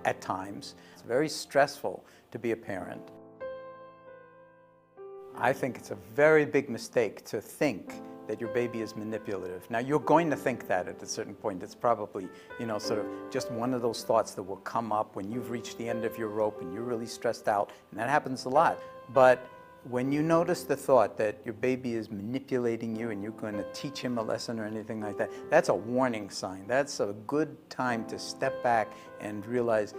at times. It's very stressful to be a parent. I think it's a very big mistake to think that your baby is manipulative. Now, you're going to think that at a certain point. It's probably, sort of just one of those thoughts that will come up when you've reached the end of your rope and you're really stressed out, and that happens a lot. But when you notice the thought that your baby is manipulating you and you're going to teach him a lesson or anything like that, that's a warning sign. That's a good time to step back and realize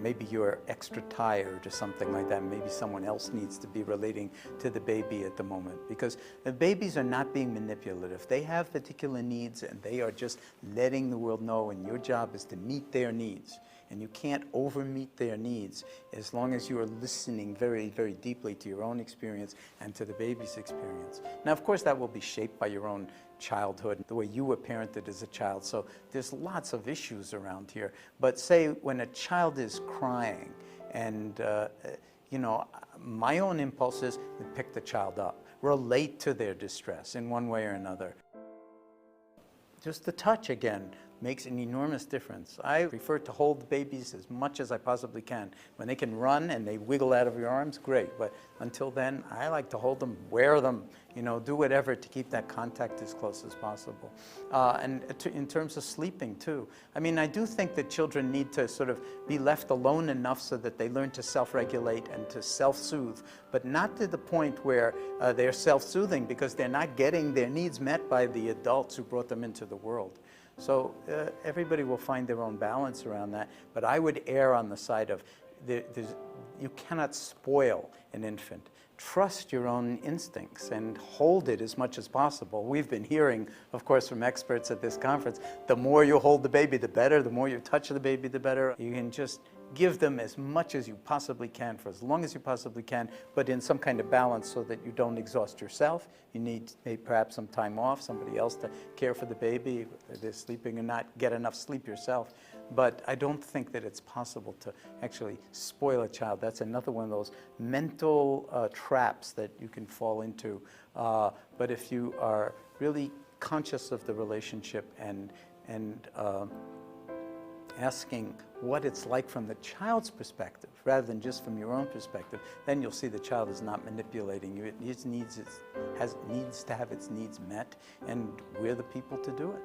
maybe you're extra tired or something like that. Maybe someone else needs to be relating to the baby at the moment, because the babies are not being manipulative. They have particular needs and they are just letting the world know, and your job is to meet their needs. And you can't over-meet their needs as long as you are listening very, very deeply to your own experience and to the baby's experience. Now, of course, that will be shaped by your own childhood, the way you were parented as a child. So there's lots of issues around here. But say when a child is crying and, my own impulse is to pick the child up, relate to their distress in one way or another. Just the touch, again, makes an enormous difference. I prefer to hold babies as much as I possibly can. When they can run and they wiggle out of your arms, great. But until then, I like to hold them, wear them, do whatever to keep that contact as close as possible. And in terms of sleeping, too. I mean, I do think that children need to sort of be left alone enough so that they learn to self-regulate and to self-soothe, but not to the point where they're self-soothing because they're not getting their needs met by the adults who brought them into the world. So everybody will find their own balance around that, but I would err on the side of you cannot spoil an infant. Trust your own instincts and hold it as much as possible. We've been hearing, of course, from experts at this conference, the more you hold the baby, the better. The more you touch the baby, the better. You can just give them as much as you possibly can for as long as you possibly can, but in some kind of balance so that you don't exhaust yourself. You need maybe perhaps some time off, somebody else to care for the baby, if they're sleeping or not, get enough sleep yourself. But I don't think that it's possible to actually spoil a child. That's another one of those mental traps that you can fall into. But if you are really conscious of the relationship and asking what it's like from the child's perspective rather than just from your own perspective, then you'll see the child is not manipulating you. It needs to have its needs met, and we're the people to do it.